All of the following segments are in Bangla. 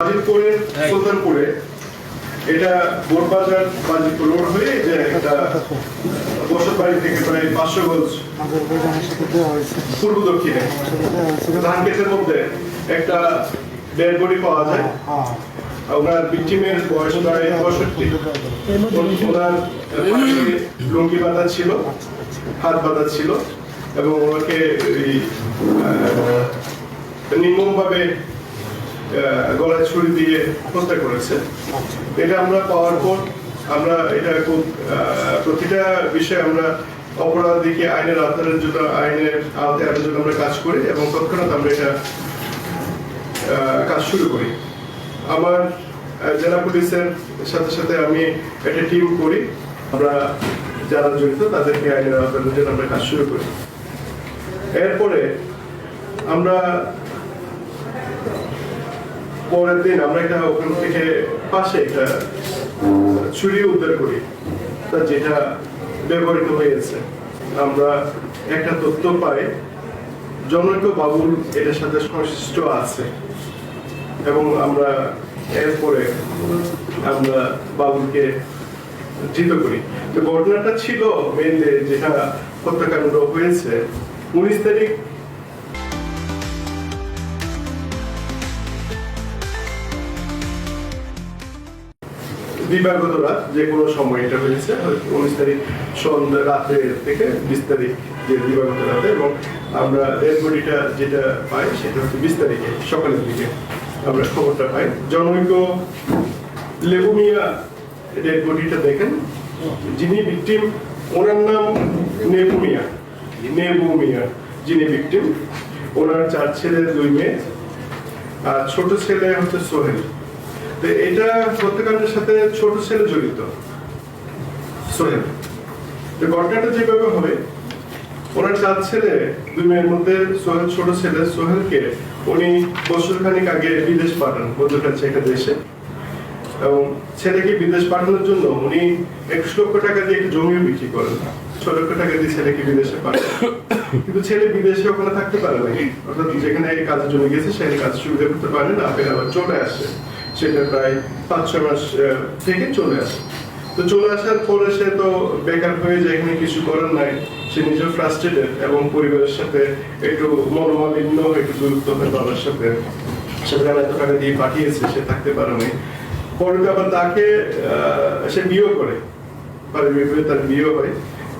বাজিতপুরের সুলতানপুরে এটা বোরবাজার বাজিতপুর রোড হয়ে যে একটা বসত বাড়ি থেকে প্রায় 500 গজ পূর্ব দক্ষিণে ধান ক্ষেতের মধ্যে একটা ডেড বডি পাওয়া যায়। ওনার ভিকটিমের বয়স প্রায় 65। ওনার লুঙ্গি বাঁধা ছিল, হাত বাঁধা ছিল এবং ওনাকে নির্মমভাবে গলায় ছুরি দিয়ে হত্যা করেছে। এটা আমরা পাওয়ার পর আমরা এটা খুব প্রতিটা বিষয়ে আমরা অপরাধীকে আইনের আওতায় আনার জন্য আমরা কাজ করি এবং তৎক্ষণাৎ আমরা এটা কাজ শুরু করি। আমার জেলা পুলিশের সাথে সাথে আমি একটা টিম করি, আমরা যারা জড়িত তাদেরকে আইনের আওতায় আনার জন্য আমরা কাজ শুরু করি। এরপরে আমরা পরের দিন আমরা একটা ওখান থেকে পাশে একটা ছুরি উদ্ধার করি যেটা ব্যবহৃত হয়েছে। আমরা একটা তথ্য পাই জনৈক বাবুল এটার সাথে সংশ্লিষ্ট আছে এবং আমরা এরপরে আমরা বাবুলকে ধৃত করি। তো ঘটনাটা ছিল মেনলি যেটা হত্যাকাণ্ড হয়েছে 19 তারিখ দিবাগত রাত, যে কোনো সময় এটা হয়েছে 19 তারিখ সন্ধ্যা রাতে থেকে 20 তারিখ যে দিবাগত রাতে, এবং আমরা ডেড বডিটা যেটা পাই সেটা হচ্ছে 20 তারিখে সকালের দিকে আমরা খবরটা পাই। জনৈক লেবু মিয়া ডেড বডিটা দেখেন, যিনি ভিকটিম ওনার নাম নেবু মিয়া, যিনি ভিকটিম। ওনার 4 ছেলে 2 মেয়ে, আর ছোট ছেলে হচ্ছে সোহেল। এটা হত্যাকাণ্ডের সাথে ছোট ছেলে জড়িত সোহেল। ঘটনাটা যেভাবে হবে, ওনার 4 ছেলে 2 মেয়ের মধ্যে সোহেল ছোট ছেলে। সোহেলকে উনি বছরখানিক আগে বিদেশ পাঠান মধ্যপ্রাচ্যে একটা দেশে, এবং ছেলেকে বিদেশ পাঠানোর জন্য উনি 21 লক্ষ টাকা দিয়ে একটা জমিও বিক্রি করেন, 6 লক্ষ টাকা দিয়ে ছেলেকে বিদেশে পাঠান। কিন্তু ছেলে বিদেশে ওখানে থাকতে পারে না, অর্থাৎ যেখানে কাজের জন্য গেছে সেখানে কাজ সুবিধা করতে পারে না, আবার চলে আসে। সেটা প্রায় 5-6 মাস থেকে চলে আসে। তো চলে আসার পরে সে তো বেকার হয়ে যায়, এখানে কিছু করার নাই, সে নিজেও ফ্রাস্ট্রেটেড এবং পরিবারের সাথে একটু মনোমালিন্য, একটু দূরত্ব হয় বাবার সাথে। সেখানে এত টাকা দিয়ে পাঠিয়েছে, সে থাকতে পারে নাই। পরে আবার তাকে সে বিয়ে করে, পারিবারিকভাবে তার বিয়ে হয়।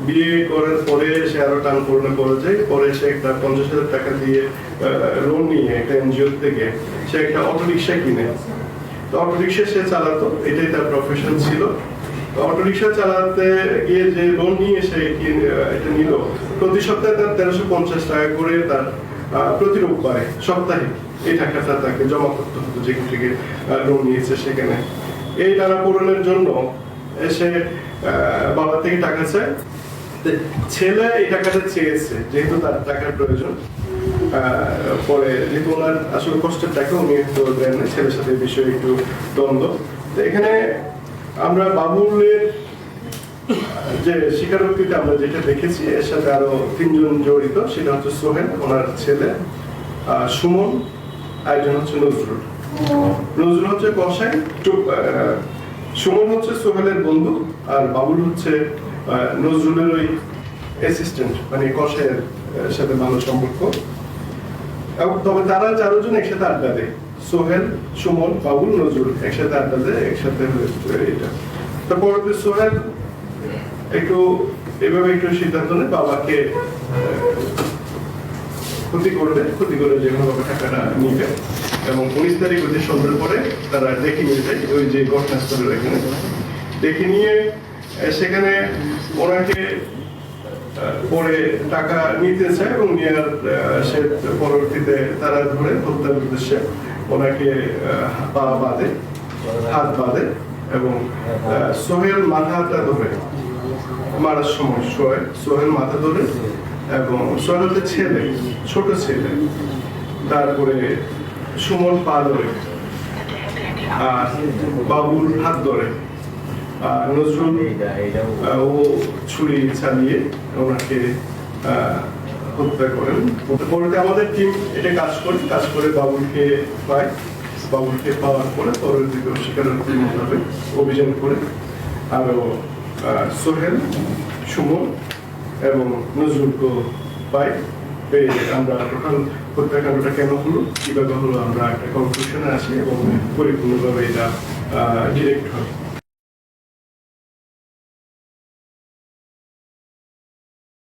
বিয়ে করার পরে সে আরো টান পূরণে পড়ে যায়। পরে সে একটা 50,000 টাকা দিয়ে লোন নিয়ে একটা এনজিও থেকে সে একটা অটোরিকশা কিনে। তো অটোরিকশা সে চালাতো, এটাই তার প্রফেশন ছিল। অটোরিকশা চালাতে গিয়ে যে লোন নিয়ে সে এটা নিল, প্রতি সপ্তাহে তার 1350 টাকা করে তার প্রতি রোববারে সাপ্তাহিক এই টাকাটা তাকে জমা করতে হতো যেখান থেকে লোন নিয়েছে সেখানে। এই টাকা পূরণের জন্য সে বাবা থেকে টাকা চায়। ছেলে এই টাকাটা চেয়েছে যেহেতু তার টাকার প্রয়োজন। পরে যেহেতু ওনার আসলে কষ্টের টাকা উনি একটু দেন না, ছেলের সাথে বিষয়ে একটু দ্বন্দ্ব। তো এখানে আমরা বাবুলের যে স্বীকারোক্তিতে আমরা যেটা দেখেছি, এর সাথে আরো 3 জন জড়িত। সেটা হচ্ছে সোহেল, ওনার ছেলে, সুমন, একজন হচ্ছে নজরুল। নজরুল হচ্ছে কসাই, সুমন হচ্ছে সোহেলের বন্ধু, আর বাবুল হচ্ছে নজরুলের ওই অ্যাসিস্ট্যান্ট, মানে কসাইয়ের সাথে ভালো সম্পর্ক। তবে তারা 4 জন একসাথে আড্ডা দেয়, সোহেল, সুমন, বাবুল, নজরুল একসাথে আড্ডা দেয়, একসাথে এটা। তারপর সোহেল একটু এভাবে একটু সিদ্ধান্ত নেয় বাবাকে ক্ষতি করে যেভাবে টাকাটা নিবে, এবং 19 তারিখ ওই যে সন্ধ্যার পরে তারা ডেকে নিয়ে যায় ওই যে ঘটনাস্থলের এখানে। ডেকে নিয়ে সেখানে ওনাকে পরে টাকা নিতে চায় এবং নেওয়ার সে পরবর্তীতে তারা ধরে হত্যার উদ্দেশ্যে ওনাকে পা বাঁধে, হাত বাঁধে, এবং সোহেল মাথাটা ধরে মারার সময় সোহেল মাথা ধরে, এবং সোহেলের ছেলে, ছোট ছেলে, তারপরে সুমন পা ধরে, আর বাবুল হাত ধরে, নজরুল ও ছুরি চালিয়ে ওনাকে হত্যা করেন। পরে আমাদের টিম এটা কাজ করে বাবুলকে পায়। বাবুলকে পাওয়ার পরে পরবর্তীতে স্বীকারোক্তি মোতাবেক অভিযান করে আরো সোহেল, সুমন এবং নজরুলকে পাই। পেয়ে আমরা টোটাল হত্যাকাণ্ডটা কেন হলো, কিভাবে হলো, আমরা একটা কনক্লুশনে আসি এবং পরিপূর্ণভাবে এটা ডিরেক্ট হয়।